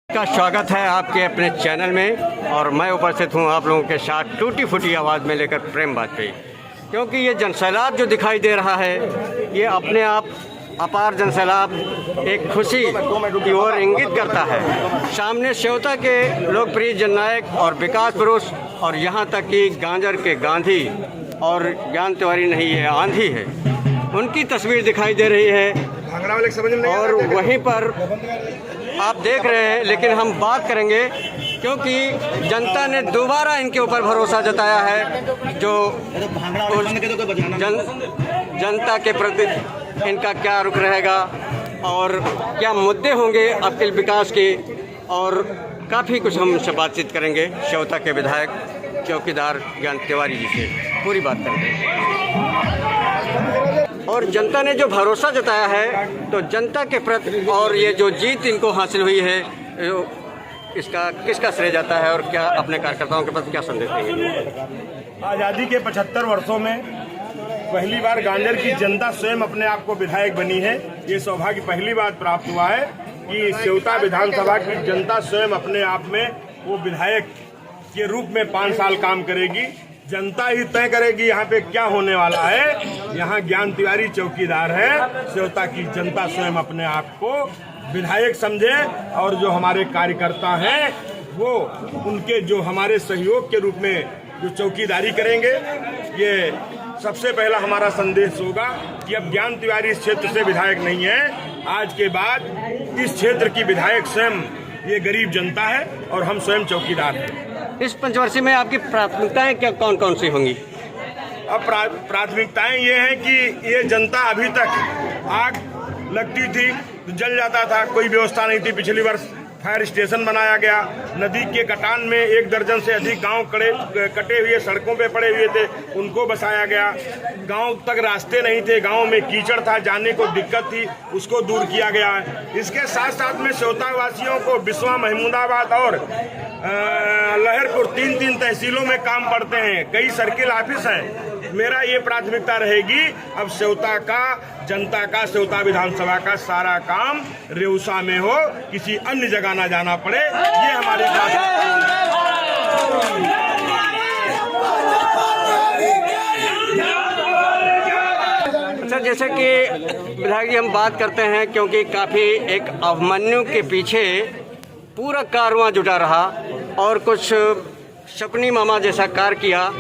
का स्वागत है आपके अपने चैनल में और मैं उपस्थित हूं आप लोगों के साथ टूटी फूटी आवाज़ में लेकर प्रेम वाजपेयी। क्योंकि ये जनसैलाब जो दिखाई दे रहा है ये अपने आप अपार जनसैलाब एक खुशी की ओर इंगित करता है। सामने सेवता के लोकप्रिय जननायक और विकास पुरुष और यहाँ तक कि गांजर के गांधी और ज्ञान तिवारी नहीं है, आंधी है, उनकी तस्वीर दिखाई दे रही है। और वहीं पर आप देख रहे हैं, लेकिन हम बात करेंगे क्योंकि जनता ने दोबारा इनके ऊपर भरोसा जताया है। जो जनता के प्रति इनका क्या रुख रहेगा और क्या मुद्दे होंगे आपके विकास के, और काफ़ी कुछ हम से बातचीत करेंगे सेवता के विधायक चौकीदार ज्ञान तिवारी जी से, पूरी बात करेंगे। और जनता ने जो भरोसा जताया है तो जनता के प्रति और ये जो जीत इनको हासिल हुई है, इसका किसका श्रेय जाता है और क्या अपने कार्यकर्ताओं के प्रति क्या संदेश देंगे? आज़ादी के 75 वर्षों में पहली बार गांजर की जनता स्वयं अपने आप को विधायक बनी है। ये सौभाग्य पहली बार प्राप्त हुआ है कि सेवता विधानसभा की जनता स्वयं अपने आप में वो विधायक के रूप में 5 साल काम करेगी। जनता ही तय करेगी यहाँ पे क्या होने वाला है। यहाँ ज्ञान तिवारी चौकीदार है, सेवता की जनता स्वयं अपने आप को विधायक समझे और जो हमारे कार्यकर्ता हैं वो उनके जो हमारे सहयोग के रूप में जो चौकीदारी करेंगे। ये सबसे पहला हमारा संदेश होगा कि अब ज्ञान तिवारी इस क्षेत्र से विधायक नहीं है। आज के बाद इस क्षेत्र की विधायक स्वयं ये गरीब जनता है और हम स्वयं चौकीदार हैं। इस पंचवर्षीय में आपकी प्राथमिकताएं क्या कौन कौन सी होंगी? अब प्राथमिकताएं ये हैं कि ये जनता अभी तक आग लगती थी तो जल जाता था, कोई व्यवस्था नहीं थी। पिछली वर्ष फायर स्टेशन बनाया गया। नदी के कटान में 1 दर्जन से अधिक गांव कटे हुए सड़कों पे पड़े हुए थे, उनको बसाया गया। गांव तक रास्ते नहीं थे, गांव में कीचड़ था, जाने को दिक्कत थी, उसको दूर किया गया है। इसके साथ साथ में सेवता वासियों को बिस्वा, महमूदाबाद और लहरपुर 3 तहसीलों में काम पड़ते हैं, कई सर्किल ऑफिस हैं। मेरा ये प्राथमिकता रहेगी अब सेवता का, जनता का, सेवता विधानसभा का सारा काम रेउसा में हो, किसी अन्य जगह ना जाना पड़े। ये हमारी अच्छा, जैसे कि विधायक जी हम बात करते हैं क्योंकि काफ़ी एक अभिमन्यु के पीछे पूरा कारवां जुटा रहा और कुछ शकुनी मामा जैसा कार्य किया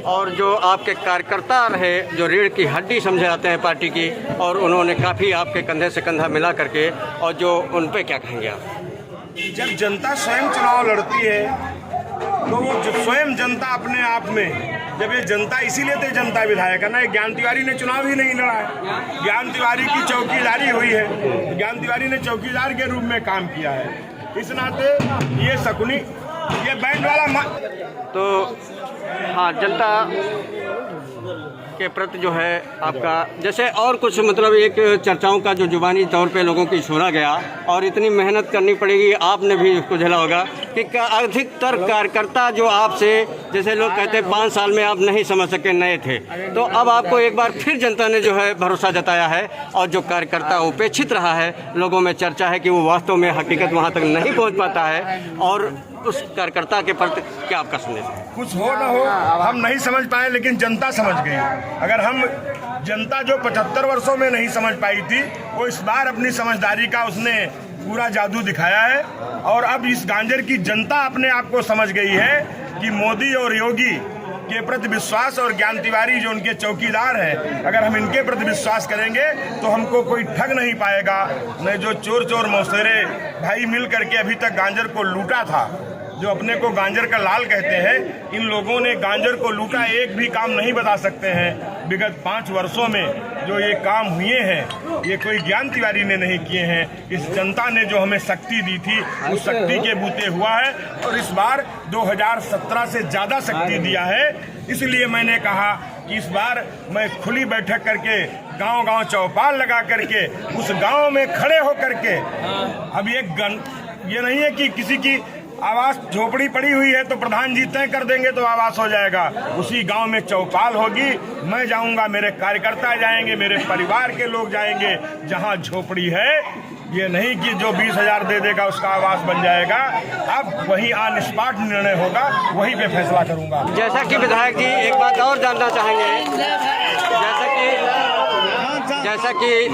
और जो आपके कार्यकर्ता रहे जो रीढ़ की हड्डी समझे जाते हैं पार्टी की, और उन्होंने काफ़ी आपके कंधे से कंधा मिला करके, और जो उन पे क्या कहेंगे आप? जब जनता स्वयं चुनाव लड़ती है तो वो स्वयं जनता अपने आप में, जब ये जनता इसीलिए तो जनता विधायक है ना। ज्ञान तिवारी ने चुनाव ही नहीं लड़ा है, ज्ञान तिवारी की चौकीदारी हुई है, ज्ञान तिवारी ने चौकीदार के रूप में काम किया है। इस नाते ये शकुनी, ये बैंड वाला तो हाँ, जनता के प्रति जो है आपका, जैसे और कुछ मतलब एक चर्चाओं का जो जुबानी तौर पे लोगों की सुना गया और इतनी मेहनत करनी पड़ेगी, आपने भी उसको झेला होगा कि अधिकतर कार्यकर्ता जो आपसे, जैसे लोग कहते हैं 5 साल में आप नहीं समझ सके, नए थे, तो अब आपको एक बार फिर जनता ने जो है भरोसा जताया है और जो कार्यकर्ता उपेक्षित रहा है, लोगों में चर्चा है कि वो वास्तव में हकीकत वहाँ तक नहीं पहुँच पाता है, और उस कार्यकर्ता के प्रति क्या आपका संदेश है? कुछ हो ना हो हम नहीं समझ पाए, लेकिन जनता समझ गई। अगर हम जनता जो 75 वर्षों में नहीं समझ पाई थी, वो इस बार अपनी समझदारी का उसने पूरा जादू दिखाया है। और अब इस गांजर की जनता अपने आप को समझ गई है कि मोदी और योगी के प्रति विश्वास और ज्ञान तिवारी जो उनके चौकीदार हैं, अगर हम इनके प्रति विश्वास करेंगे तो हमको कोई ठग नहीं पाएगा। नहीं, जो चोर मौसेरे भाई मिल करके अभी तक गांजर को लूटा था, जो अपने को गांजर का लाल कहते हैं, इन लोगों ने गांजर को लूटा एक भी काम नहीं बता सकते हैं। विगत 5 वर्षों में जो ये काम हुए हैं, ये कोई ज्ञान तिवारी ने नहीं किए हैं। इस जनता ने जो हमें शक्ति दी थी, उस शक्ति के बूते हुआ है। और इस बार 2017 से ज़्यादा शक्ति दिया है। इसलिए मैंने कहा कि इस बार मैं खुली बैठक करके, गांव-गांव चौपाल लगा करके, उस गांव में खड़े होकर के, अब ये नहीं है कि किसी की आवास झोपड़ी पड़ी हुई है तो प्रधान जी तय कर देंगे तो आवास हो जाएगा। उसी गांव में चौपाल होगी, मैं जाऊंगा, मेरे कार्यकर्ता जाएंगे, मेरे परिवार के लोग जाएंगे। जहां झोपड़ी है ये नहीं कि जो 20,000 दे देगा उसका आवास बन जाएगा। अब वही ऑन स्पॉट निर्णय होगा, वहीं पे फैसला करूंगा। जैसा कि विधायक जी एक बात और जानना चाहेंगे, जैसा कि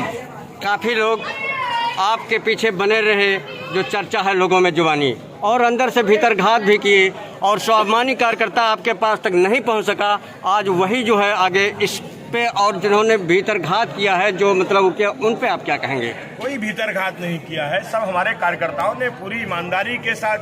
काफ़ी लोग आपके पीछे बने रहे, जो चर्चा है लोगों में जुबानी, और अंदर से भीतर घात भी किए, और स्वाभिमानी कार्यकर्ता आपके पास तक नहीं पहुंच सका। आज वही जो है आगे इस पे, और जिन्होंने भीतर घात किया है, जो मतलब क्या, उन पे आप क्या कहेंगे? कोई भीतर घात नहीं किया है, सब हमारे कार्यकर्ताओं ने पूरी ईमानदारी के साथ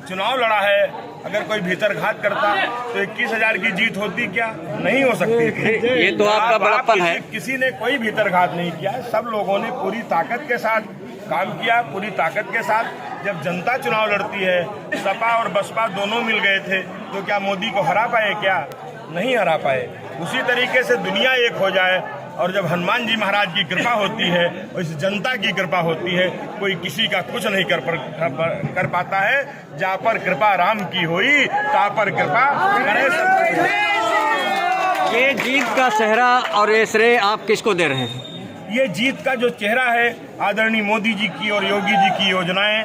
चुनाव लड़ा है। अगर कोई भीतर घात करता तो 21,000 की जीत होती क्या? नहीं हो सकती थी। ये तो आपका बड़प्पन है। किसी ने कोई भीतर घात नहीं किया, सब लोगों ने पूरी ताकत के साथ काम किया, पूरी ताकत के साथ। जब जनता चुनाव लड़ती है, सपा और बसपा दोनों मिल गए थे, तो क्या मोदी को हरा पाए? क्या नहीं हरा पाए। उसी तरीके से दुनिया एक हो जाए, और जब हनुमान जी महाराज की कृपा होती है, इस जनता की कृपा होती है, कोई किसी का कुछ नहीं कर पाता है। जहाँ पर कृपा राम की हुई, तहाँ पर कृपा गणेश। ये जीत का सेहरा और ये श्रेय आप किसको दे रहे हैं? ये जीत का जो चेहरा है, आदरणीय मोदी जी की और योगी जी की योजनाएं,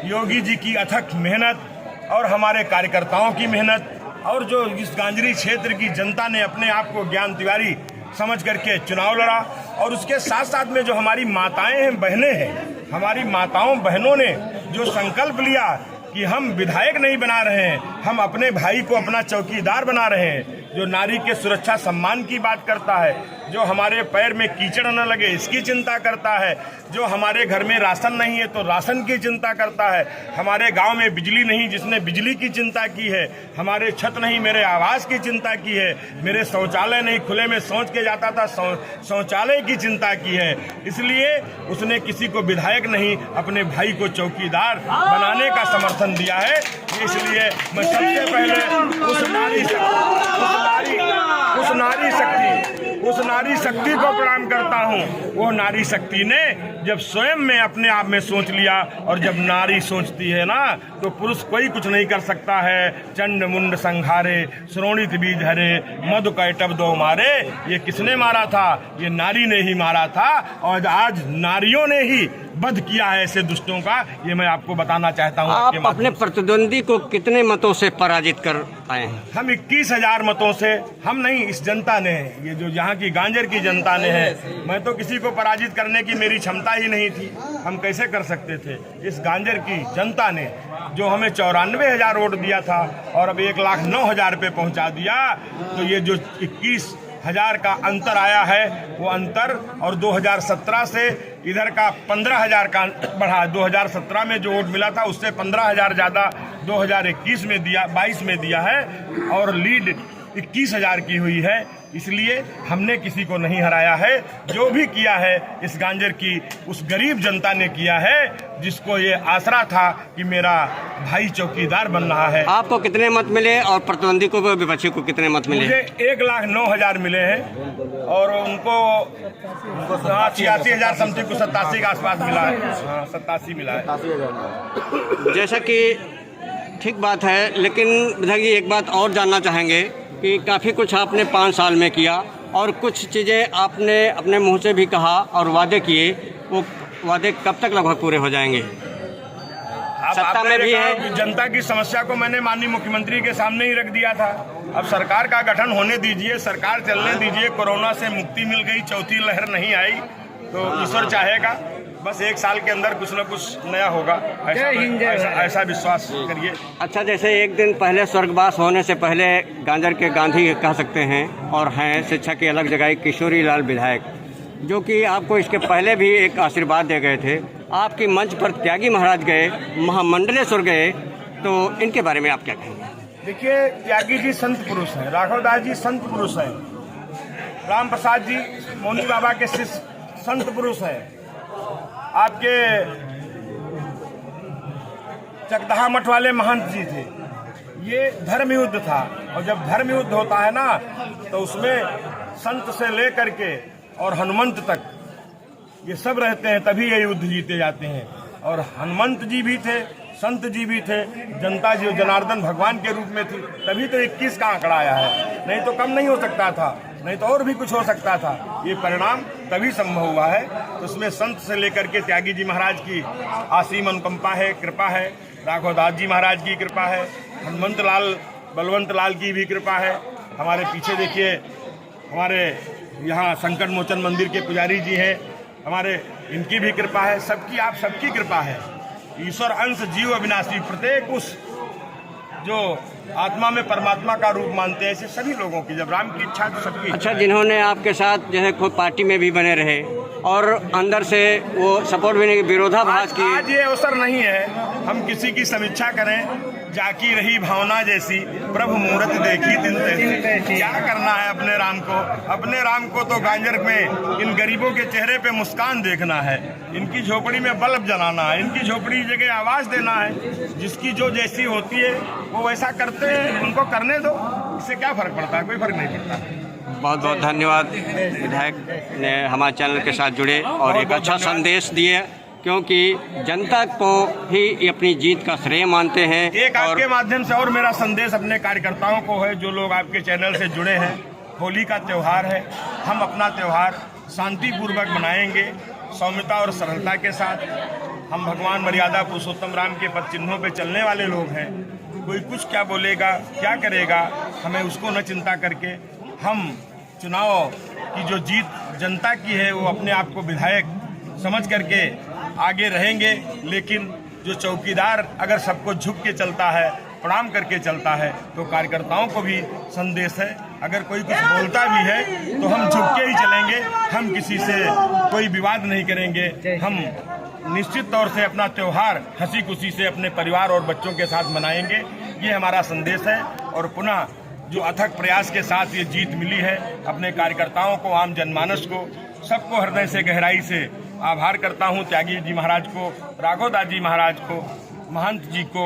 योगी जी की अथक मेहनत और हमारे कार्यकर्ताओं की मेहनत, और जो इस गांजरी क्षेत्र की जनता ने अपने आप को ज्ञान तिवारी समझ करके चुनाव लड़ा। और उसके साथ साथ में जो हमारी माताएं हैं, बहनें हैं, हमारी माताओं बहनों ने जो संकल्प लिया कि हम विधायक नहीं बना रहे हैं, हम अपने भाई को अपना चौकीदार बना रहे हैं, जो नारी के सुरक्षा सम्मान की बात करता है, जो हमारे पैर में कीचड़ न लगे इसकी चिंता करता है, जो हमारे घर में राशन नहीं है तो राशन की चिंता करता है, हमारे गांव में बिजली नहीं जिसने बिजली की चिंता की है, हमारे छत नहीं मेरे आवास की चिंता की है, मेरे शौचालय नहीं खुले में शौच के जाता था शौचालय की चिंता की है। इसलिए उसने किसी को विधायक नहीं, अपने भाई को चौकीदार बनाने का समर्थन दिया है। इसलिए मैं सबसे पहले उस नारी शक्ति को प्रणाम करता हूँ। वो नारी शक्ति ने जब स्वयं में अपने आप में सोच लिया, और जब नारी सोचती है ना, तो पुरुष कोई कुछ नहीं कर सकता है। चंड मुंड संघारे, श्रोणित बीज हरे, मधु कैटभ दो मारे। ये किसने मारा था? ये नारी ने ही मारा था, और आज नारियों ने ही वध किया है ऐसे दुष्टों का। ये मैं आपको बताना चाहता हूँ। आप अपने प्रतिद्वंदी को कितने मतों से पराजित कर आए हैं? हम 21,000 मतों से, हम नहीं, इस जनता ने, ये जो यहाँ की गांजर की जनता ने है। मैं तो किसी को पराजित करने की मेरी क्षमता ही नहीं थी, हम कैसे कर सकते थे। इस गांजर की जनता ने जो हमें 94,000 वोट दिया था, और अब 1,09,000 पे पहुँचा दिया, तो ये जो 21,000 का अंतर आया है, वो अंतर, और 2017 से इधर का 15,000 का बढ़ा। 2017 में जो वोट मिला था उससे 15,000 ज़्यादा 2021 में दिया, 22 में दिया है, और लीड 21,000 की हुई है। इसलिए हमने किसी को नहीं हराया है। जो भी किया है इस गांजर की उस गरीब जनता ने किया है, जिसको ये आसरा था कि मेरा भाई चौकीदार बन रहा है। आपको कितने मत मिले और प्रतिद्वंदी को, विपक्षी को कितने मत मिले? मुझे 1,09,000 मिले हैं, और उनको 86,000 समथिंग को 87 के आसपास मिला है। 87 मिला है। जैसा कि ठीक बात है, लेकिन विधायक जी एक बात और जानना चाहेंगे कि काफ़ी कुछ आपने 5 साल में किया, और कुछ चीज़ें आपने अपने मुंह से भी कहा और वादे किए, वो वादे कब तक लगभग पूरे हो जाएंगे? सत्ता में भी है। जनता की समस्या को मैंने माननीय मुख्यमंत्री के सामने ही रख दिया था। अब सरकार का गठन होने दीजिए, सरकार चलने दीजिए। कोरोना से मुक्ति मिल गई, चौथी लहर नहीं आई, तो ईश्वर चाहेगा बस 1 साल के अंदर कुछ न कुछ नया होगा, ऐसा विश्वास करिए। अच्छा, जैसे एक दिन पहले स्वर्गवास होने से पहले गांजर के गांधी कह सकते हैं, और हैं शिक्षा की अलग जगह किशोरी लाल विधायक, जो कि आपको इसके पहले भी एक आशीर्वाद दे गए थे। आपकी मंच पर त्यागी महाराज गए, महामंडलेश्वर गए, तो इनके बारे में आप क्या कहेंगे? देखिए, त्यागी जी संत पुरुष हैं, राघवदास जी संत पुरुष हैं, राम प्रसाद जी मोनी बाबा के शिष्य संत पुरुष हैं, आपके चकदहा मठ वाले महंत जी थे। ये धर्म युद्ध था, और जब धर्म युद्ध होता है ना, तो उसमें संत से लेकर के और हनुमंत तक ये सब रहते हैं, तभी ये युद्ध जीते जाते हैं। और हनुमंत जी भी थे, संत जी भी थे, जनता जी जनार्दन भगवान के रूप में थी, तभी तो 21 का आंकड़ा आया है। नहीं तो कम नहीं हो सकता था, नहीं तो और भी कुछ हो सकता था। ये परिणाम तभी संभव हुआ है। तो उसमें संत से लेकर के त्यागी जी महाराज की असीम अनुकंपा है, कृपा है, राघव दास जी महाराज की कृपा है, हनुमंत लाल बलवंत लाल की भी कृपा है। हमारे पीछे देखिए, हमारे यहाँ संकट मोचन मंदिर के पुजारी जी हैं, हमारे इनकी भी कृपा है। सबकी, आप सबकी कृपा है। ईश्वर अंश जीव अविनाशी, प्रत्येक उस जो आत्मा में परमात्मा का रूप मानते हैं, ऐसे सभी लोगों की, जब राम की इच्छा तो सबकी। अच्छा, जिन्होंने आपके साथ जैसे कोई पार्टी में भी बने रहे और अंदर से वो सपोर्ट भी नहीं, विरोधाभास की, आज ये अवसर नहीं है हम किसी की समीक्षा करें। जाकी रही भावना जैसी, प्रभु मूरत देखी दिन तैसी। क्या करना है अपने राम को? अपने राम को तो गांजर में इन गरीबों के चेहरे पे मुस्कान देखना है, इनकी झोपड़ी में बल्ब जलाना है, इनकी झोपड़ी जगह आवाज देना है। जिसकी जो जैसी होती है वो वैसा करते हैं, उनको करने दो। इससे क्या फर्क पड़ता है? कोई फर्क नहीं पड़ता। बहुत बहुत धन्यवाद। विधायक ने हमारे चैनल के साथ जुड़े और एक अच्छा संदेश दिए, क्योंकि जनता को ही अपनी जीत का श्रेय मानते हैं। एक आपके माध्यम से और मेरा संदेश अपने कार्यकर्ताओं को है, जो लोग आपके चैनल से जुड़े हैं। होली का त्यौहार है, हम अपना त्यौहार शांतिपूर्वक मनाएंगे, सौम्यता और सरलता के साथ। हम भगवान मर्यादा पुरुषोत्तम राम के पद चिन्हों पे चलने वाले लोग हैं। कोई कुछ क्या बोलेगा, क्या करेगा, हमें उसको न चिंता करके हम चुनाव की जो जीत जनता की है वो अपने आप को विधायक समझ करके आगे रहेंगे। लेकिन जो चौकीदार अगर सबको झुक के चलता है, प्रणाम करके चलता है, तो कार्यकर्ताओं को भी संदेश है, अगर कोई कुछ बोलता भी है तो हम झुक के ही चलेंगे, हम किसी से कोई विवाद नहीं करेंगे। हम निश्चित तौर से अपना त्यौहार हंसी खुशी से अपने परिवार और बच्चों के साथ मनाएंगे। ये हमारा संदेश है। और पुनः जो अथक प्रयास के साथ ये जीत मिली है, अपने कार्यकर्ताओं को, आम जनमानस को, सबको हृदय से गहराई से आभार करता हूँ। त्यागी जी महाराज को, राघव दास जी महाराज को, महंत जी को,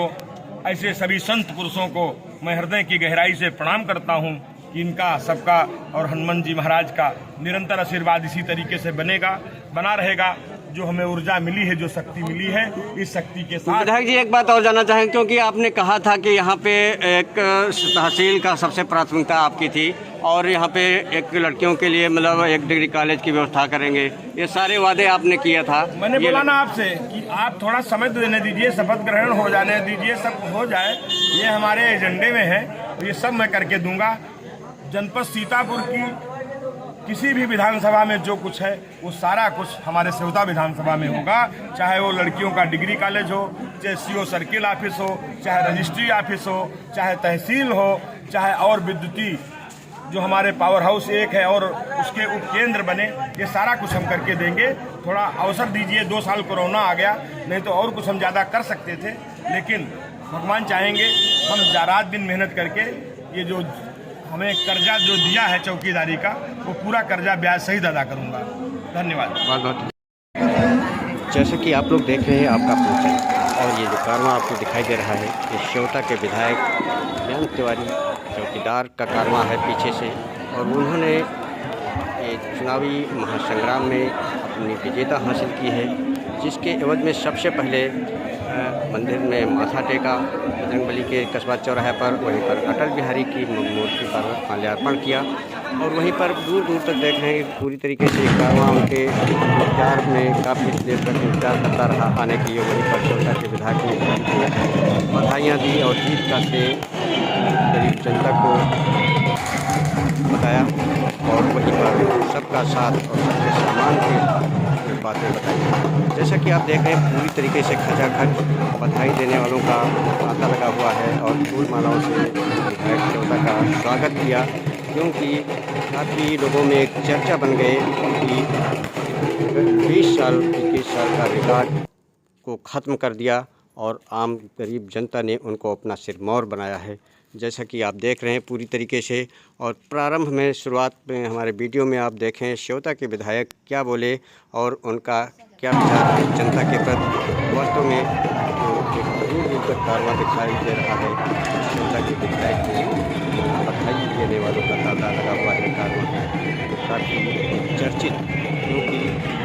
ऐसे सभी संत पुरुषों को मैं हृदय की गहराई से प्रणाम करता हूँ कि इनका सबका और हनुमान जी महाराज का निरंतर आशीर्वाद इसी तरीके से बना रहेगा। जो हमें ऊर्जा मिली है, जो शक्ति मिली है, इस शक्ति के साथ। विधायक जी, एक बात और जानना चाहेंगे, क्योंकि आपने कहा था कि यहाँ पे एक तहसील का सबसे प्राथमिकता आपकी थी और यहाँ पे एक लड़कियों के लिए मतलब एक डिग्री कॉलेज की व्यवस्था करेंगे, ये सारे वादे आपने किया था। मैंने बोला ना आपसे कि आप थोड़ा समय तो देने दीजिए, शपथ ग्रहण हो जाने दीजिए, सब हो जाए, ये हमारे एजेंडे में है, ये सब मैं करके दूंगा। जनपद सीतापुर की किसी भी विधानसभा में जो कुछ है वो सारा कुछ हमारे सेवता विधानसभा में होगा। चाहे वो लड़कियों का डिग्री कॉलेज हो, चाहे सीओ सर्किल ऑफिस हो, चाहे रजिस्ट्री ऑफिस हो, चाहे तहसील हो, चाहे और विद्युती जो हमारे पावर हाउस एक है और उसके उपकेंद्र बने, ये सारा कुछ हम करके देंगे। थोड़ा अवसर दीजिए, 2 साल कोरोना आ गया, नहीं तो और कुछ हम ज़्यादा कर सकते थे, लेकिन भगवान चाहेंगे हम रात दिन मेहनत करके ये जो हमें कर्जा जो दिया है चौकीदारी का, वो पूरा कर्जा ब्याज सहित अदा करूंगा। धन्यवाद। बहुत बहुत। जैसे कि आप लोग देख रहे हैं आपका परिचय और ये जो कारवां आपको दिखाई दे रहा है, ये श्योता के विधायक जयंत तिवारी चौकीदार का कारवां है पीछे से, और उन्होंने ये चुनावी महासंग्राम में अपनी विजेता हासिल की है, जिसके एवज में सबसे पहले मंदिर में माथा टेका बजरंगबली के कस्बा चौराहे पर, वहीं पर अटल बिहारी की मूर्ति पर माल्यार्पण किया, और वहीं पर दूर दूर तक देख रहे हैं पूरी तरीके से कारवां उनके इंतजार में काफ़ी देर तक इंतजार करता रहा आने के लिए। वहीं पर श्योता के विधायक ने बधाइयाँ दी और जीत का श्रेय गरीब जनता को बताया, और वहीं पर सबका साथ और सबके सम्मान की बातें बताई। जैसा कि आप देख रहे हैं पूरी तरीके से खचाखच बधाई देने वालों का तांता लगा हुआ है और फूल मालाओं से विधायक श्योता का स्वागत किया, क्योंकि काफ़ी लोगों में एक चर्चा बन गई कि 21 साल का रिकॉर्ड को ख़त्म कर दिया और आम गरीब जनता ने उनको अपना सिरमौर बनाया है। जैसा कि आप देख रहे हैं पूरी तरीके से, और प्रारंभ में शुरुआत में हमारे वीडियो में आप देखें श्योता के विधायक क्या बोले और उनका क्या विचार है जनता के प्रति। वास्तव में जो एक दूर दूर तक कारवां दिखाई दे रहा है, श्योता के विधायक को बधाई देने वालों का तांता लगा हुआ है। कारवां काफ़ी चर्चित, क्योंकि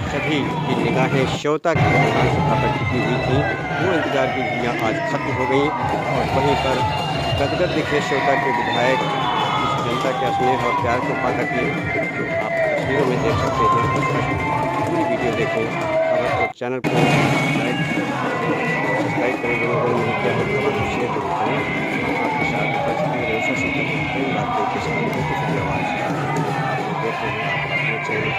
सभी की निगाहें श्योता की विधानसभा पर टिकी हुई थी, वो इंतजार की घड़ियाँ आज खत्म हो गई, और वहीं पर गदगद दिखे श्योता के विधायक इस जनता के स्नेह और प्यार को पा करके। आप तस्वीरों में देख सकते हैं। पूरी वीडियो देखें और चैनल को लाइक सब्सक्राइब करें। जो लोगों ने किया है खबर को शेयर जरूर करें। आपके साथ विपक्ष की रोशा से कई बातें के साथ छोटी आवाज़ देख रहे हैं। आप अपने चैनल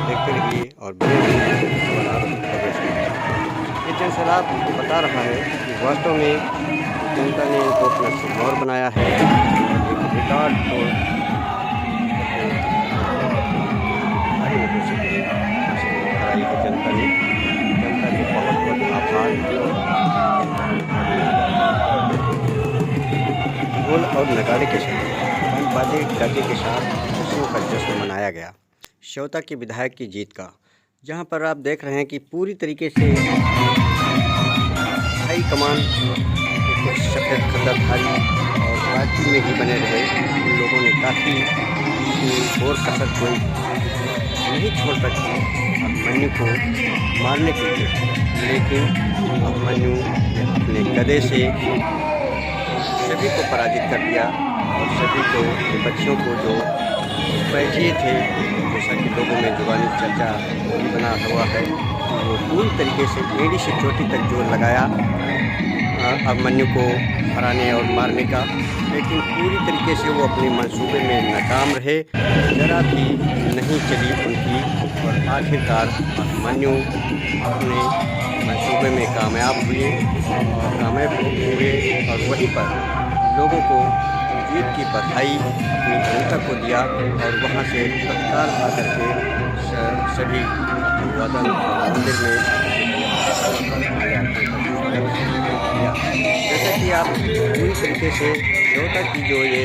देखते रहिए और बने रहिए और आप खबरें सुनिए। ये जनसैलाब बता रहा है कि वास्तव में जनता ने इनको अपना सिरमौर बनाया है। एक रिकॉर्ड तोड़ जनता ने बहुत बहुत आभार। ढोल और नगाड़े के साथ बाजे गाजे के साथ खुशियों का जश्न मनाया गया श्योता के विधायक की जीत का, जहां पर आप देख रहे हैं कि पूरी तरीके से हाई कमान कुछ सफ़ेद खंडरधारी और राजनीति में ही बने रहे। उन लोगों ने काफ़ी और कसर कोई नहीं छोड़ सकी अभिमन्यु को मारने के लिए, लेकिन अभिमन्यु ने अपने गदे से सभी को पराजित कर दिया और सभी को बच्चों को जो पैसे थे, जैसा कि लोगों में जुबानी चर्चा बना हुआ है, वो पूरी तरीके से एड़ी से चोटी तक जोर लगाया अभिमन्यु को हराने और मारने का, लेकिन पूरी तरीके से वो अपने मंसूबे में नाकाम रहे। ज़रा भी नहीं चली उनकी और आखिरकार अभिमन्यु अपने मंसूबे में कामयाब हुए और वहीं पर लोगों को जीत की बधाई अपनी जनता को दिया और वहाँ से तत्काल आकर के सभी अभिवादन मंदिर में जैसा कि आप पूरी तरीके से श्योता की जो ये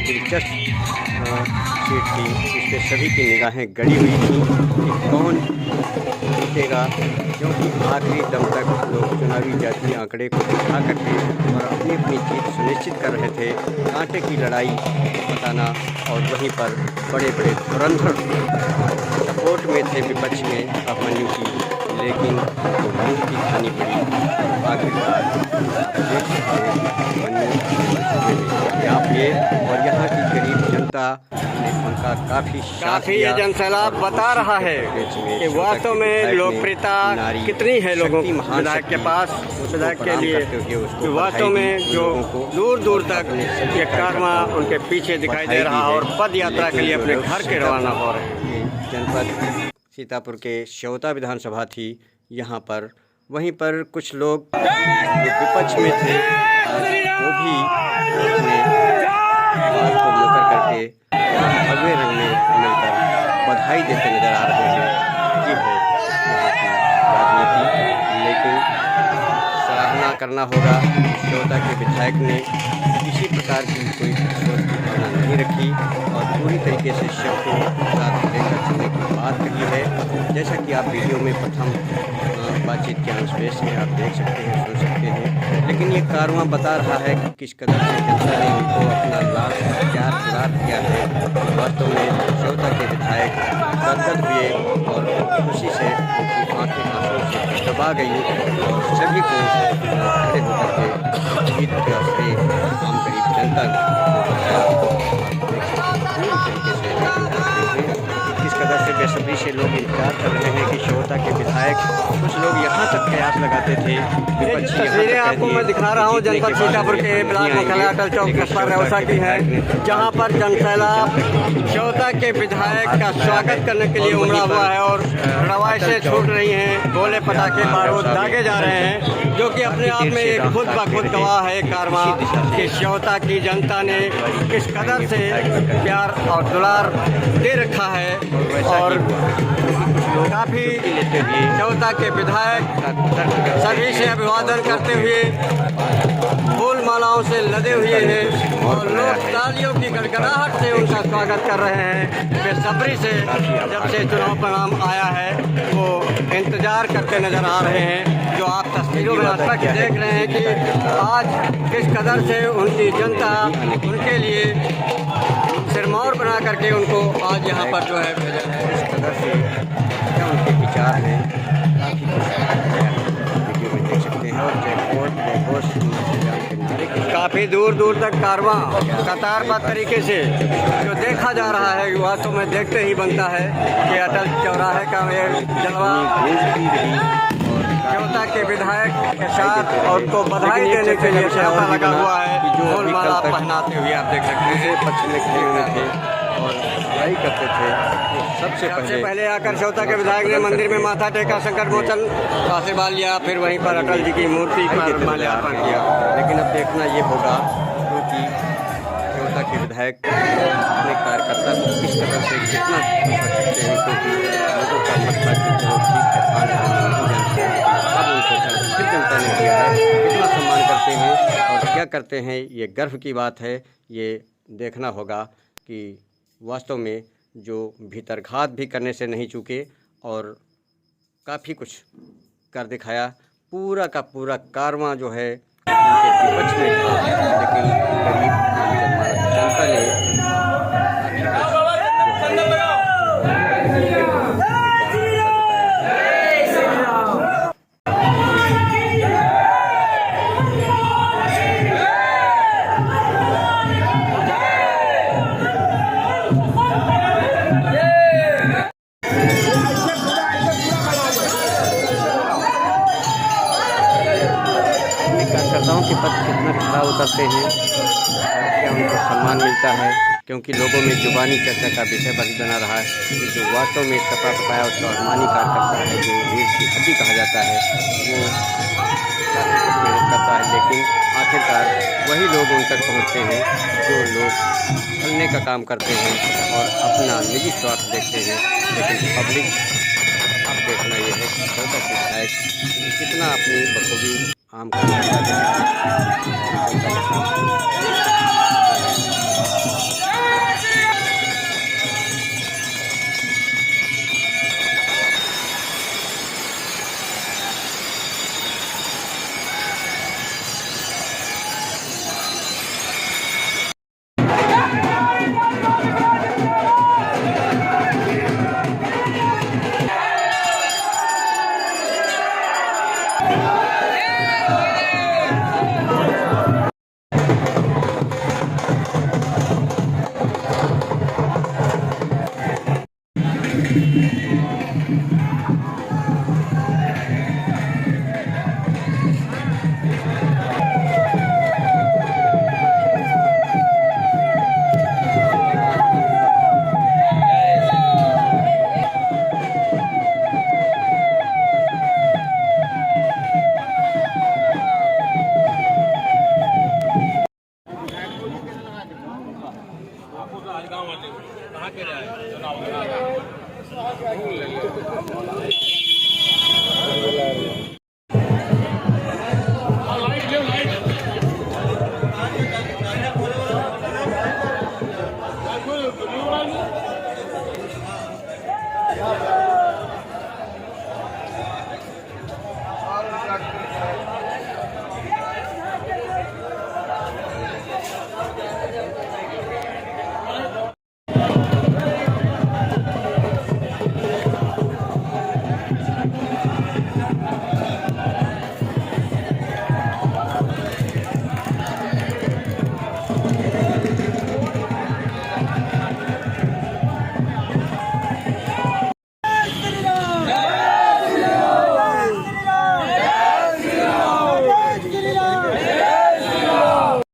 दिलचस्प सीट थी, इस पर सभी की निगाहें गड़ी हुई थी कि कौन जीतेगा, क्योंकि आखिरी दम तक लोग चुनावी जातीय आंकड़े को दिखा करके और अपनी अपनी जीत सुनिश्चित कर रहे थे। कांटे की लड़ाई बताना और वहीं पर बड़े बड़े धुरंधर सपोर्ट में थे विपक्ष में अभिमन्यु की, लेकिन तो मुँह की खानी पड़ी। आखिरकार देख सकते हैं आप ये और यहाँ की गरीब जनता ने उनका काफ़ी ये जनसैलाब बता रहा है कि वास्तव में लोकप्रियता कितनी है लोगों की विधायक के पास, विधायक के लिए वास्तव में जो दूर दूर तक ये कारवां उनके पीछे दिखाई दे रहा और पद यात्रा के लिए अपने घर के रवाना हो रहे हैं। जनपद सीतापुर के श्योता विधानसभा थी यहाँ पर, वहीं पर कुछ लोग जो विपक्ष में थे वो भी अपने बात को लेकर करके भगवे रंग में मिलकर बधाई देते नजर आ रहे हैं। ये है यहाँ की राजनीति, लेकिन सराहना करना होगा श्योता के विधायक ने किसी प्रकार की कोई सोच की भावना नहीं रखी और पूरी तरीके से शव को साथ लेकर चलने की बात कही है। जैसा कि आप वीडियो में प्रथम बातचीत के अनुस्पेश में आप देख सकते हैं, सुन सकते हैं, लेकिन ये कारवां बता रहा है कि किस कदर से जनता ने उनको अपना लाभ प्यार दुलार किया है। वास्तव में श्योता के विधायक गदगद हुए और खुशी से उनकी आंखें आंसू से दबा गई और सभी को खड़े होकर के जीत का श्रेय आम गरीब जनता को बताया। पूरी तरीके से किस कदर से बेसब्री से लोग इंतजार कर रहे हैं कि श्योता के विधायक, कुछ लोग यहाँ तक कयास लगाते थे। तस्वीरें आपको मैं दिखा रहा हूँ जनपद सीतापुर के ब्लॉक मुख्यालय अटल चौक कस्बा रेवसा की है, जहाँ पर जनसैलाब श्योता के विधायक का स्वागत करने के लिए उमड़ा हुआ है और रवायतें छूट रही हैं, गोले पटाखे बारूद दागे जा रहे हैं, जो कि अपने आप में एक खुद ब खुद गवाह है कारवां कि श्योता की जनता ने किस कदर से प्यार और दुलार दे रखा है। और काफ़ी श्योता के विधायक सभी से अभिवादन करते हुए फूल मालाओं से लदे हुए हैं और लोग तालियों की गड़गड़ाहट से उनका स्वागत कर रहे हैं। बेसब्री से जब से चुनाव परिणाम आया है वो इंतज़ार करते नज़र आ रहे हैं। जो आप तस्वीरों में अब तक देख रहे हैं कि आज किस कदर से उनकी जनता उनके लिए सिरमौर बना करके उनको आज यहाँ पर जो है भेजा है। इस कदर से क्या उनके विचार हैं काफ़ी कुछ वीडियो में देख सकते हैं और जय घोष के नारे के काफ़ी काफ़ी दूर दूर तक कारवां कतारबद्ध तरीके से जो देखा जा रहा है, वास्तव में देखते ही बनता है कि अटल चौराहे का ये जलवा न्योता के विधायक के साथ और उनको बधाई देने के लिए न्योता लगा हुआ है। ढोल माला पहनाते हुए आप देख सकते हैं पक्ष में खड़े हुए थे और लड़ाई करते थे। सबसे पहले आकर न्योता के विधायक ने मंदिर में माथा टेका, संकट मोचन का आशीर्वाद लिया, फिर वहीं पर अटल जी की मूर्ति पर माल्यार्पण किया। लेकिन अब देखना ये होगा क्योंकि न्योता के विधायक अपने कार्यकर्ता को किस तरह से कितना कर सकते हैं, क्योंकि लोगों का मत था कि चलो ठीक है 5 अब उनको फिर जनता ने किया है, कितना सम्मान करते हैं और क्या करते हैं, ये गर्व की बात है। ये देखना होगा कि वास्तव में जो भीतरघात भी करने से नहीं चूके और काफ़ी कुछ कर दिखाया। पूरा का पूरा कारवां जो है उनके विपक्ष में था, लेकिन गरीब जनता ने कार्यकर्ताओं के पद कितना खरा उतरते हैं और क्या उनको सम्मान मिलता है, क्योंकि लोगों में जुबानी चर्चा का विषय बना रहा है कि जो वास्तव में सपा सपाया और स्वाभिमानी कार्यकर्ता है, जो रीढ़ की हड्डी कहा जाता है, वो मेहनत करता है, लेकिन आखिरकार वही लोग उन तक पहुँचते हैं जो लोग छलने का काम करते हैं और अपना निजी स्वार्थ देखते हैं। लेकिन पब्लिक अब देखना ये है कि न्योता के विधायक कितना अपनी बखूबी आम